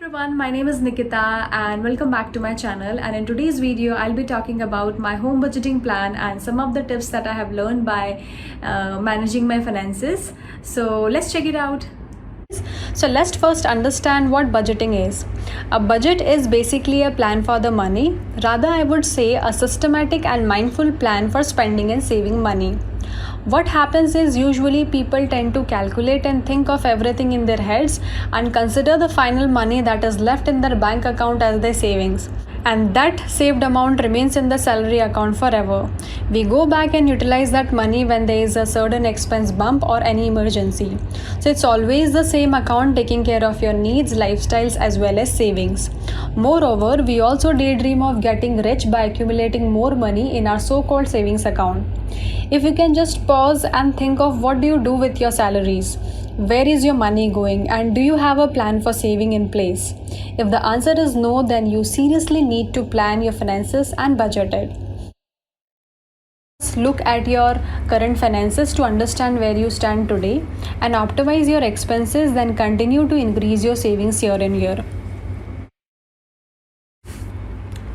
Everyone, my name is Nikita and welcome back to my channel, and in today's video I'll be talking about my home budgeting plan and some of the tips that I have learned by managing my finances. So let's check it out. So let's first understand what budgeting is. A budget is basically a plan for the money. Rather, I would say a systematic and mindful plan for spending and saving money. What happens is usually people tend to calculate and think of everything in their heads and consider the final money that is left in their bank account as their savings. And that saved amount remains in the salary account forever. We go back and utilize that money when there is a certain expense bump or any emergency. So it's always the same account taking care of your needs, lifestyles as well as savings. Moreover, we also daydream of getting rich by accumulating more money in our so-called savings account. If you can just pause and think of what do you do with your salaries? Where is your money going, and do you have a plan for saving in place? If the answer is no, then you seriously need to plan your finances and budget it. Look at your current finances to understand where you stand today and optimize your expenses, then continue to increase your savings year in year.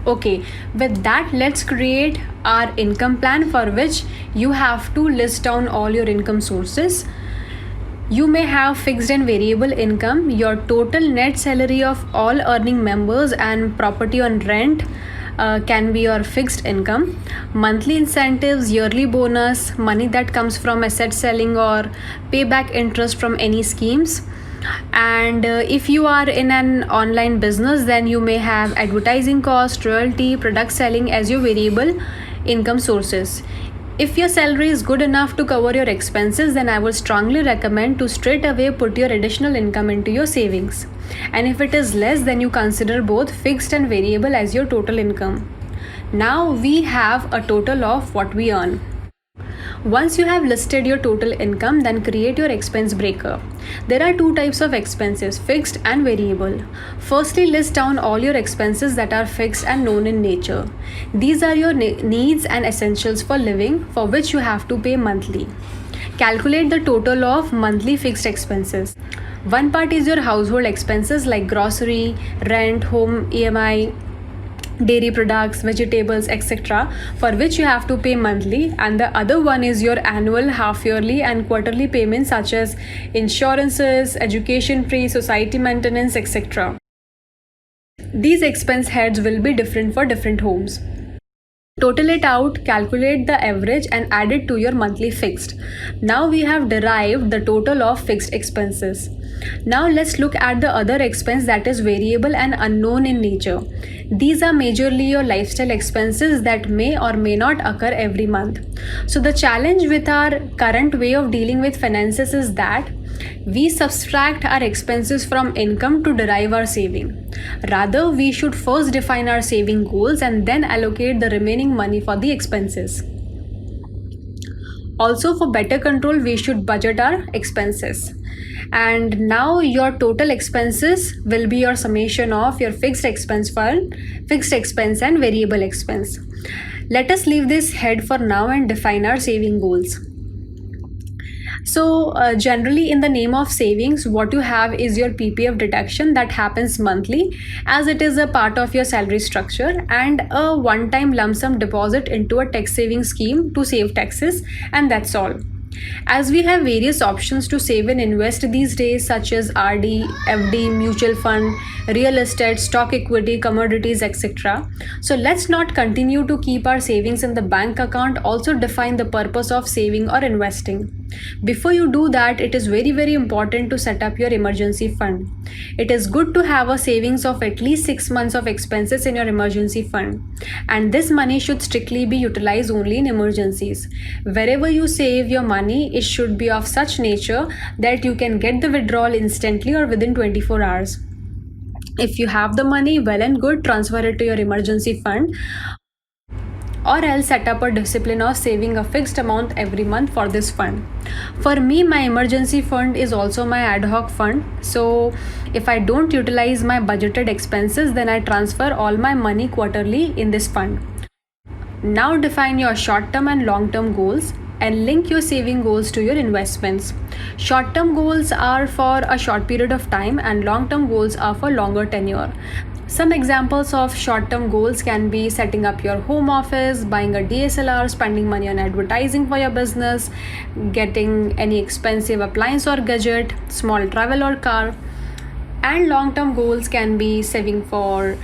Okay, with that, let's create our income plan, for which you have to list down all your income sources. You may have fixed and variable income, your total net salary of all earning members and property on rent can be your fixed income, monthly incentives, yearly bonus, money that comes from asset selling or payback interest from any schemes. And if you are in an online business, then you may have advertising cost, royalty, product selling as your variable income sources. If your salary is good enough to cover your expenses, then I would strongly recommend to straight away put your additional income into your savings. And if it is less, then you consider both fixed and variable as your total income. Now we have a total of what we earn. Once you have listed your total income, then create your expense breaker. There are two types of expenses, fixed and variable. Firstly, list down all your expenses that are fixed and known in nature. These are your needs and essentials for living, for which you have to pay monthly. Calculate the total of monthly fixed expenses. One part is your household expenses like grocery, rent, home EMI, dairy products, vegetables, etc., for which you have to pay monthly, and the other one is your annual, half yearly and quarterly payments such as insurances, education fee, society maintenance, etc. These expense heads will be different for different homes. Total it out, calculate the average and add it to your monthly fixed. Now we have derived the total of fixed expenses. Now let's look at the other expense that is variable and unknown in nature. These are majorly your lifestyle expenses that may or may not occur every month. So the challenge with our current way of dealing with finances is that we subtract our expenses from income to derive our saving. Rather, we should first define our saving goals and then allocate the remaining money for the expenses. Also, for better control, we should budget our expenses. And now your total expenses will be your summation of your fixed expense and variable expense. Let us leave this head for now and define our saving goals. So generally, in the name of savings, what you have is your PPF deduction that happens monthly, as it is a part of your salary structure, and a one-time lump sum deposit into a tax saving scheme to save taxes, and that's all. As we have various options to save and invest these days, such as RD, FD, mutual fund, real estate, stock equity, commodities, etc. So let's not continue to keep our savings in the bank account. Also define the purpose of saving or investing. Before you do that, it is very important to set up your emergency fund. It is good to have a savings of at least 6 months of expenses in your emergency fund, and this money should strictly be utilized only in emergencies. Wherever you save your money, it should be of such nature that you can get the withdrawal instantly or within 24 hours. If you have the money, well and good, transfer it to your emergency fund, or else set up a discipline of saving a fixed amount every month for this fund. For me, my emergency fund is also my ad hoc fund. So if I don't utilize my budgeted expenses, then I transfer all my money quarterly in this fund. Now define your short-term and long-term goals. and link your saving goals to your investments. Short term goals are for a short period of time, and long term goals are for longer tenure. Some examples of short term goals can be setting up your home office, buying a DSLR, spending money on advertising for your business, getting any expensive appliance or gadget, small travel or car. And long term goals can be saving for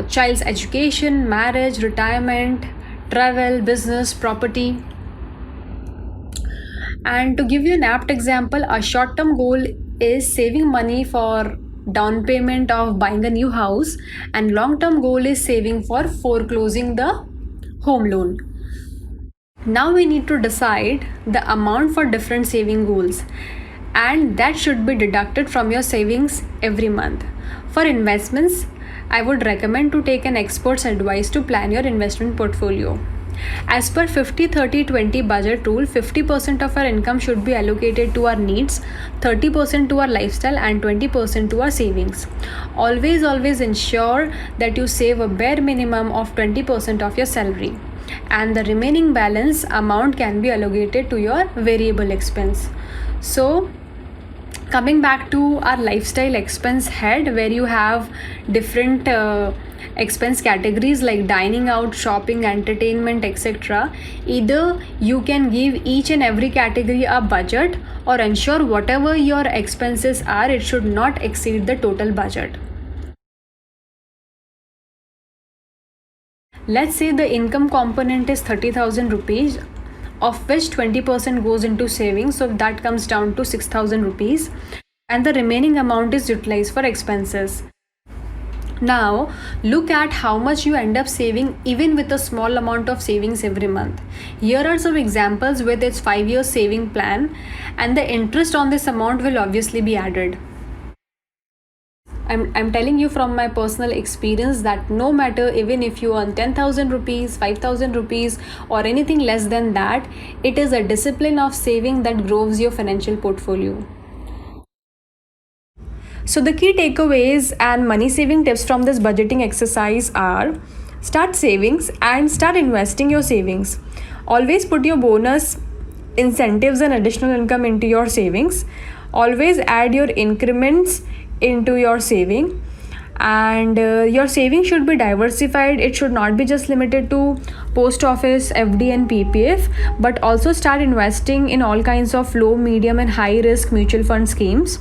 child's education, marriage, retirement, travel, business, property. And to give you an apt example, a short term goal is saving money for down payment of buying a new house, and long term goal is saving for foreclosing the home loan. Now we need to decide the amount for different saving goals, and that should be deducted from your savings every month. For investments, I would recommend to take an expert's advice to plan your investment portfolio. As per 50-30-20 budget rule, 50% of our income should be allocated to our needs, 30% to our lifestyle, and 20% to our savings. Always ensure that you save a bare minimum of 20% of your salary, and the remaining balance amount can be allocated to your variable expense. So coming back to our lifestyle expense head, where you have different expense categories like dining out, shopping, entertainment, etc. Either you can give each and every category a budget, or ensure whatever your expenses are, it should not exceed the total budget. Let's say the income component is 30,000 rupees, of which 20% goes into savings, so that comes down to 6,000 rupees, and the remaining amount is utilized for expenses. Now look at how much you end up saving even with a small amount of savings every month. Here are some examples with its 5-year saving plan, and the interest on this amount will obviously be added. I'm telling you from my personal experience that no matter, even if you earn 10,000 rupees, 5,000 rupees, or anything less than that, it is a discipline of saving that grows your financial portfolio. So the key takeaways and money saving tips from this budgeting exercise are: start savings and start investing your savings. Always put your bonus, incentives and additional income into your savings. Always add your increments into your saving, and your saving should be diversified. It should not be just limited to post office, FD and PPF, but also start investing in all kinds of low, medium and high risk mutual fund schemes.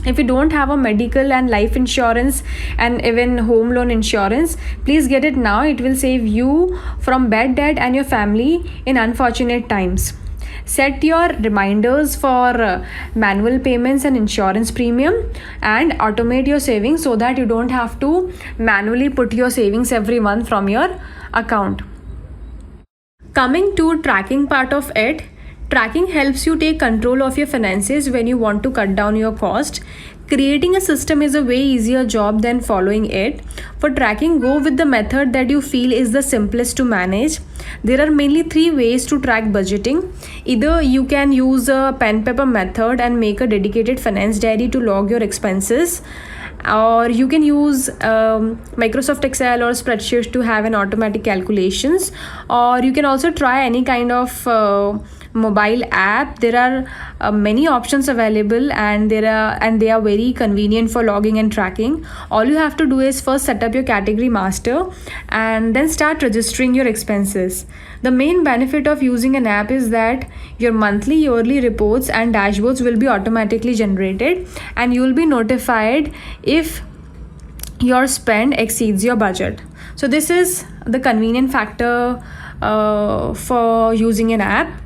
If you don't have a medical and life insurance and even home loan insurance, please get it now. It will save you from bad debt and your family in unfortunate times. Set your reminders for manual payments and insurance premium, and automate your savings so that you don't have to manually put your savings every month from your account. Coming to tracking part of it, tracking helps you take control of your finances when you want to cut down your cost. Creating a system is a way easier job than following it. For tracking, go with the method that you feel is the simplest to manage. There are mainly 3 ways to track budgeting. Either you can use a pen paper method and make a dedicated finance diary to log your expenses, or you can use Microsoft Excel or spreadsheets to have an automatic calculations, or you can also try any kind of mobile app. There are many options available, and they are very convenient for logging and tracking. All you have to do is first set up your category master and then start registering your expenses. The main benefit of using an app is that your monthly, yearly reports and dashboards will be automatically generated, and you will be notified if your spend exceeds your budget. So this is the convenient factor for using an app.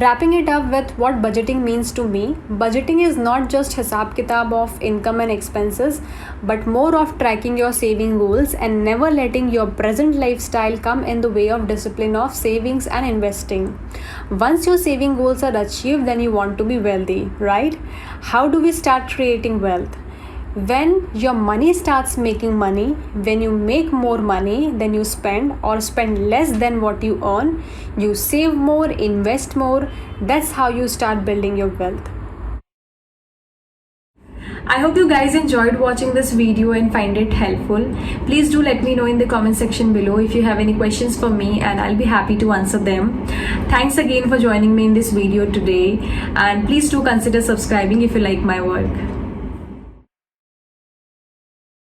Wrapping it up with what budgeting means to me, budgeting is not just hisab kitab of income and expenses, but more of tracking your saving goals and never letting your present lifestyle come in the way of discipline of savings and investing. Once your saving goals are achieved, then you want to be wealthy, right? How do we start creating wealth? When your money starts making money, when you make more money than you spend or spend less than what you earn, you save more, invest more. That's how you start building your wealth. I hope you guys enjoyed watching this video and find it helpful. Please do let me know in the comment section below if you have any questions for me, and I'll be happy to answer them. Thanks again for joining me in this video today, and please do consider subscribing if you like my work.